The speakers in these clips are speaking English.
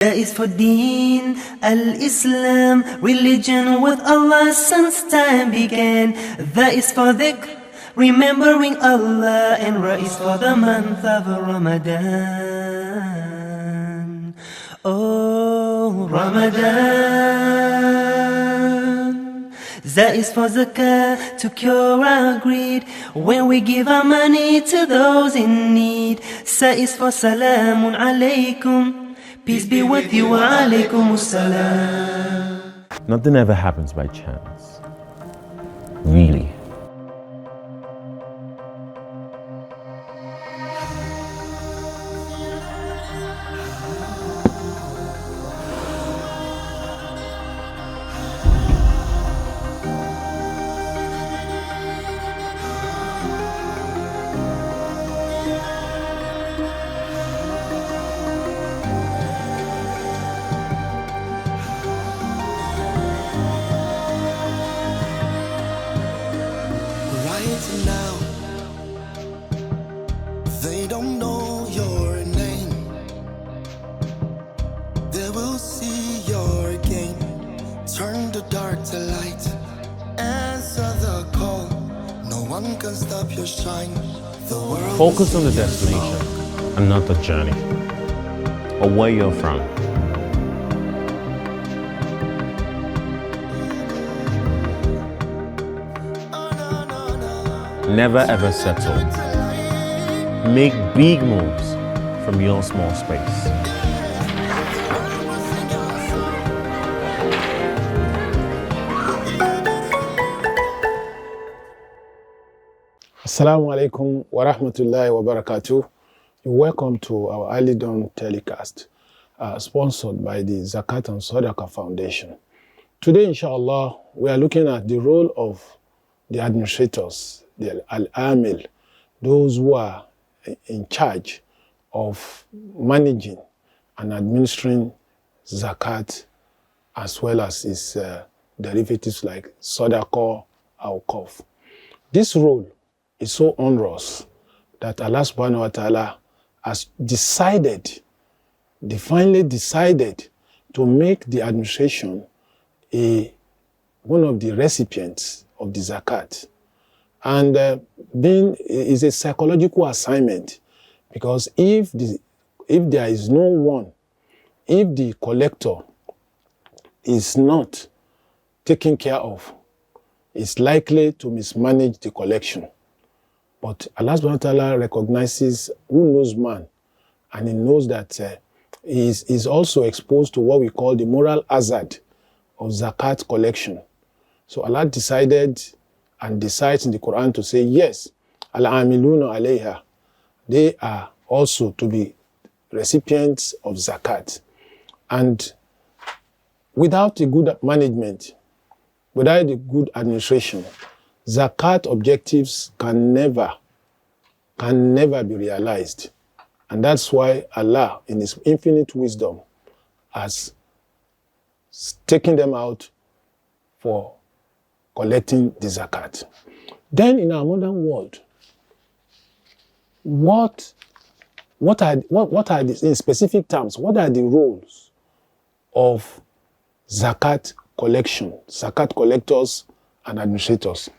That is for Deen al-Islam, religion with Allah since time began. That is for dhikr, remembering Allah, and Ra is for the month of Ramadan. Oh, Ramadan. That is for Zakat, to cure our greed, when we give our money to those in need. Sa is for Salamun Alaykum, peace be with you, wa alaykum assalam. Nothing ever happens by chance. Really. Now, they don't know your name. They will see your game. Turn the dark to light. Answer the call. No one can stop your shine. The world Focus on the destination and not the journey, or where you're from. Never ever settle. Make big moves from your small space. Assalamu alaikum wa rahmatullahi wa barakatuh. You're welcome to our early dawn telecast, sponsored by the Zakat and Sadaqat Foundation. Today, inshallah, we are looking at the role of the administrators, the al-amil, those who are in charge of managing and administering zakat, as well as its derivatives like sadaqah or awqaf. This role is so onerous that Allah subhanahu wa ta'ala has divinely decided to make the administration one of the recipients of the zakat. And then is a psychological assignment, because if there is no one, if the collector is not taken care of, it's likely to mismanage the collection. But Allah subhanahu wa ta'ala recognizes who knows man, and he knows that he is also exposed to what we call the moral hazard of zakat collection. So Allah decided and decides in the Quran to say, yes, al-amiluna alayha, they are also to be recipients of zakat. And without a good management, without a good administration, zakat objectives can never be realized. And that's why Allah, in His infinite wisdom, has taken them out for collecting the zakat. Then in our modern world, what are the, in specific terms, what are the roles of zakat collection, zakat collectors and administrators?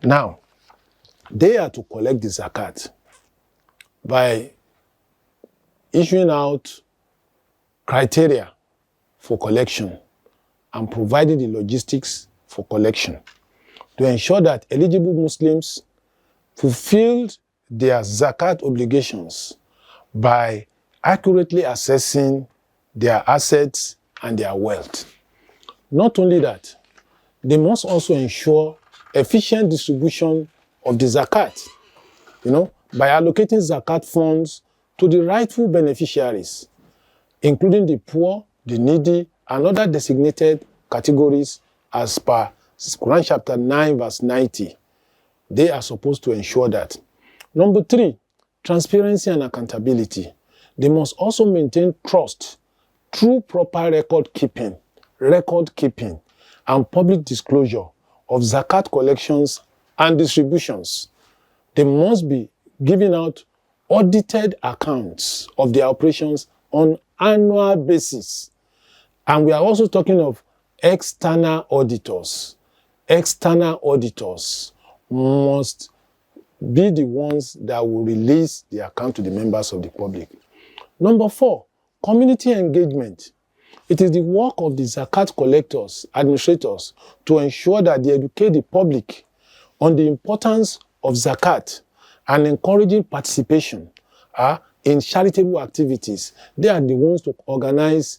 Now, they are to collect the zakat by issuing out criteria for collection and providing the logistics for collection to ensure that eligible Muslims fulfilled their zakat obligations by accurately assessing their assets and their wealth. Not only that, they must also ensure efficient distribution of the zakat, by allocating zakat funds to the rightful beneficiaries, including the poor, the needy, and other designated categories as per Quran chapter 9 verse 90. They are supposed to ensure that. Number 3, transparency and accountability. They must also maintain trust through proper record keeping, and public disclosure of zakat collections and distributions. They must be giving out audited accounts of their operations on annual basis. And we are also talking of external auditors. External auditors must be the ones that will release the account to the members of the public. Number 4, community engagement. It is the work of the Zakat collectors, administrators, to ensure that they educate the public on the importance of Zakat and encouraging participation in charitable activities. They are the ones to organize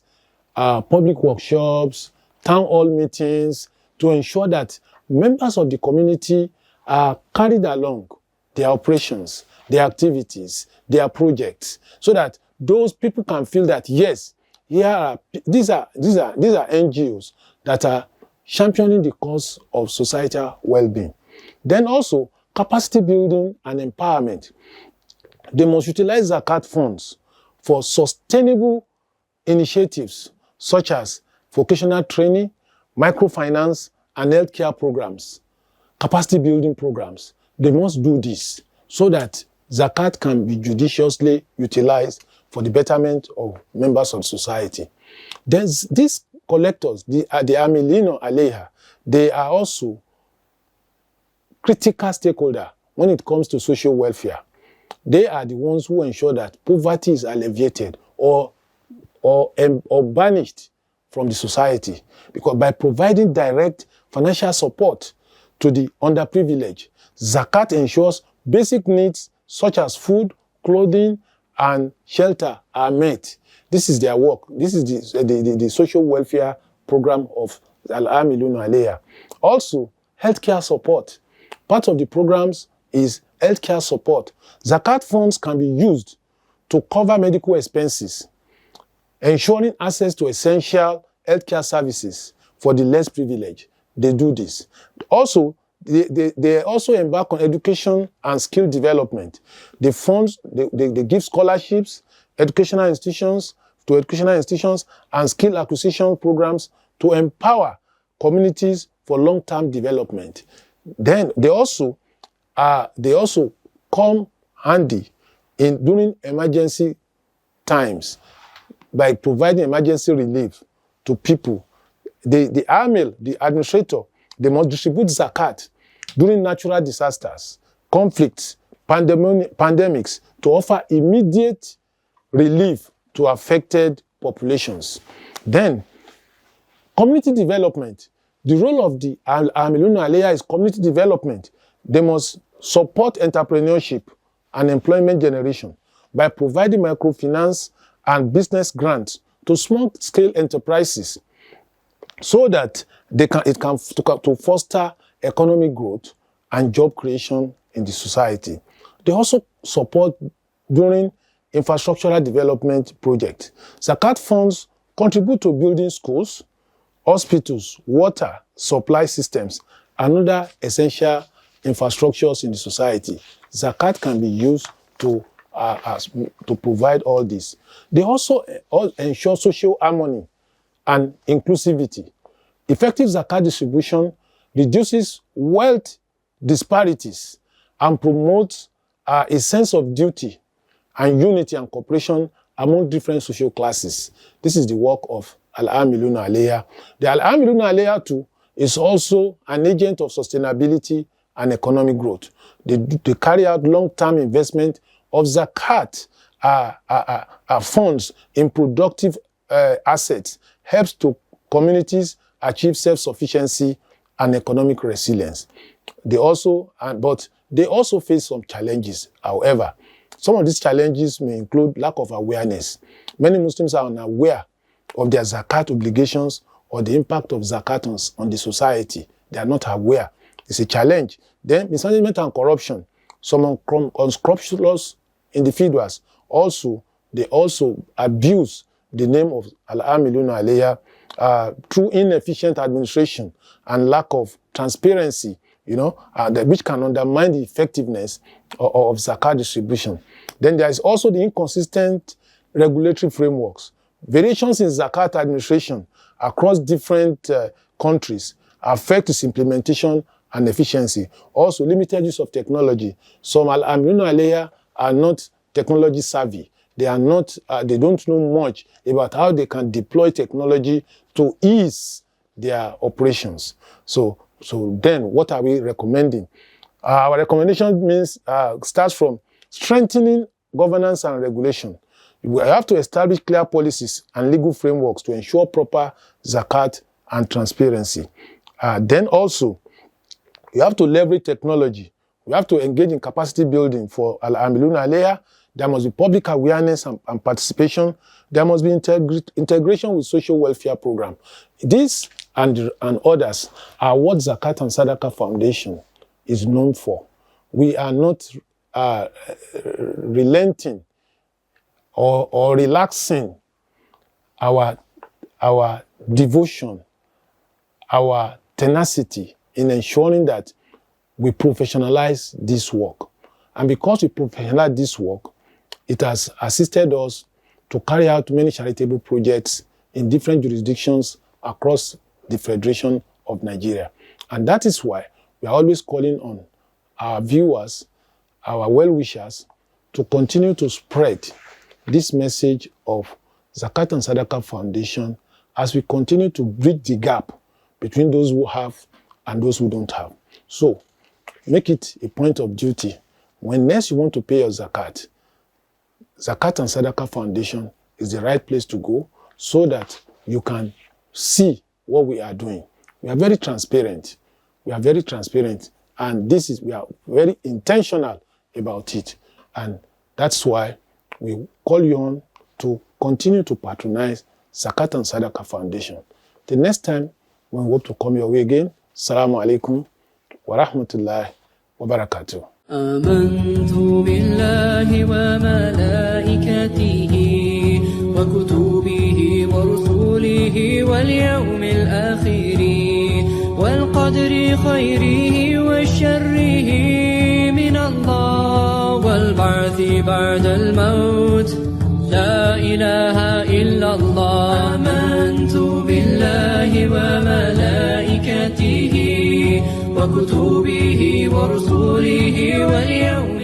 public workshops, town hall meetings, to ensure that members of the community are carried along their operations, their activities, their projects, so that those people can feel that, yes, these are NGOs that are championing the cause of societal well-being. Then also, capacity building and empowerment. They must utilize Zakat funds for sustainable initiatives such as vocational training, microfinance, and healthcare programs, capacity building programs. They must do this so that Zakat can be judiciously utilized for the betterment of members of society. There's these collectors, the Amilino Aleha, they are also critical stakeholder when it comes to social welfare. They are the ones who ensure that poverty is alleviated or banished from the society, because by providing direct financial support to the underprivileged, Zakat ensures basic needs such as food, clothing, and shelter are met. This is their work. This is the social welfare program of Al-Amiluna Aliyah. Also, healthcare support. Part of the programs is healthcare support. Zakat funds can be used to cover medical expenses, ensuring access to essential healthcare services for the less privileged. They do this. Also, they also embark on education and skill development. The funds, they give scholarships, educational institutions, and skill acquisition programs to empower communities for long-term development. Then they also come handy during emergency times by providing emergency relief to people. The AMIL, the administrator, they must distribute Zakat during natural disasters, conflicts, pandemics, to offer immediate relief to affected populations. Then, community development. The role of the Amiluna Aliyah is community development. They must support entrepreneurship and employment generation by providing microfinance and business grants to small-scale enterprises, so that it can foster economic growth and job creation in the society. They also support during infrastructural development projects. Zakat funds contribute to building schools, hospitals, water supply systems, and other essential infrastructures in the society. Zakat can be used to provide all this. They also ensure social harmony and inclusivity. Effective Zakat distribution reduces wealth disparities and promotes a sense of duty and unity and cooperation among different social classes. This is the work of Al-Amiluna Aliyah. The Al-Amiluna Aliyah too is also an agent of sustainability and economic growth. They carry out long-term investment of Zakat funds in productive assets, helps to communities achieve self-sufficiency and economic resilience. But they also face some challenges. However, some of these challenges may include lack of awareness. Many Muslims are unaware of their Zakat obligations or the impact of Zakat on the society. They are not aware. It's a challenge. Then mismanagement and corruption. Some unscrupulous individuals they also abuse the name of Al-Amiluna Aliyah through inefficient administration and lack of transparency, which can undermine the effectiveness of Zakat distribution. Then there is also the inconsistent regulatory frameworks. Variations in Zakat administration across different countries affect its implementation and efficiency. Also, limited use of technology. Some Al-Amiluna Aliyah are not technology savvy. they are not, they don't know much about how they can deploy technology to ease their operations. So then what are we recommending? Our recommendation means starts from strengthening governance and regulation. We have to establish clear policies and legal frameworks to ensure proper zakat and transparency. Then also, we have to leverage technology. We have to engage in capacity building for Al-Amilun Alayha. There must be public awareness and participation. There must be integration with social welfare program. This and others are what Zakat and Sadaqat Foundation is known for. We are not relenting or relaxing our devotion, our tenacity in ensuring that we professionalize this work. And because we professionalize this work, it has assisted us to carry out many charitable projects in different jurisdictions across the Federation of Nigeria. And that is why we are always calling on our viewers, our well-wishers, to continue to spread this message of Zakat and Sadaqat Foundation as we continue to bridge the gap between those who have and those who don't have. So, make it a point of duty. When next you want to pay your Zakat, Zakat and Sadaqat Foundation is the right place to go so that you can see what we are doing. We are very transparent. We are very transparent. And we are very intentional about it. And that's why we call you on to continue to patronize Zakat and Sadaqat Foundation. The next time when we hope to come your way again, Assalamu alaikum wa rahmatullahi wa barakatuh. آمنت بالله وملائكته وكتبه ورسله واليوم الآخر والقدر خيره وشره من الله والبعث بعد الموت لا إله إلا الله آمنت بالله وملائكته وكتبه ورسله واليوم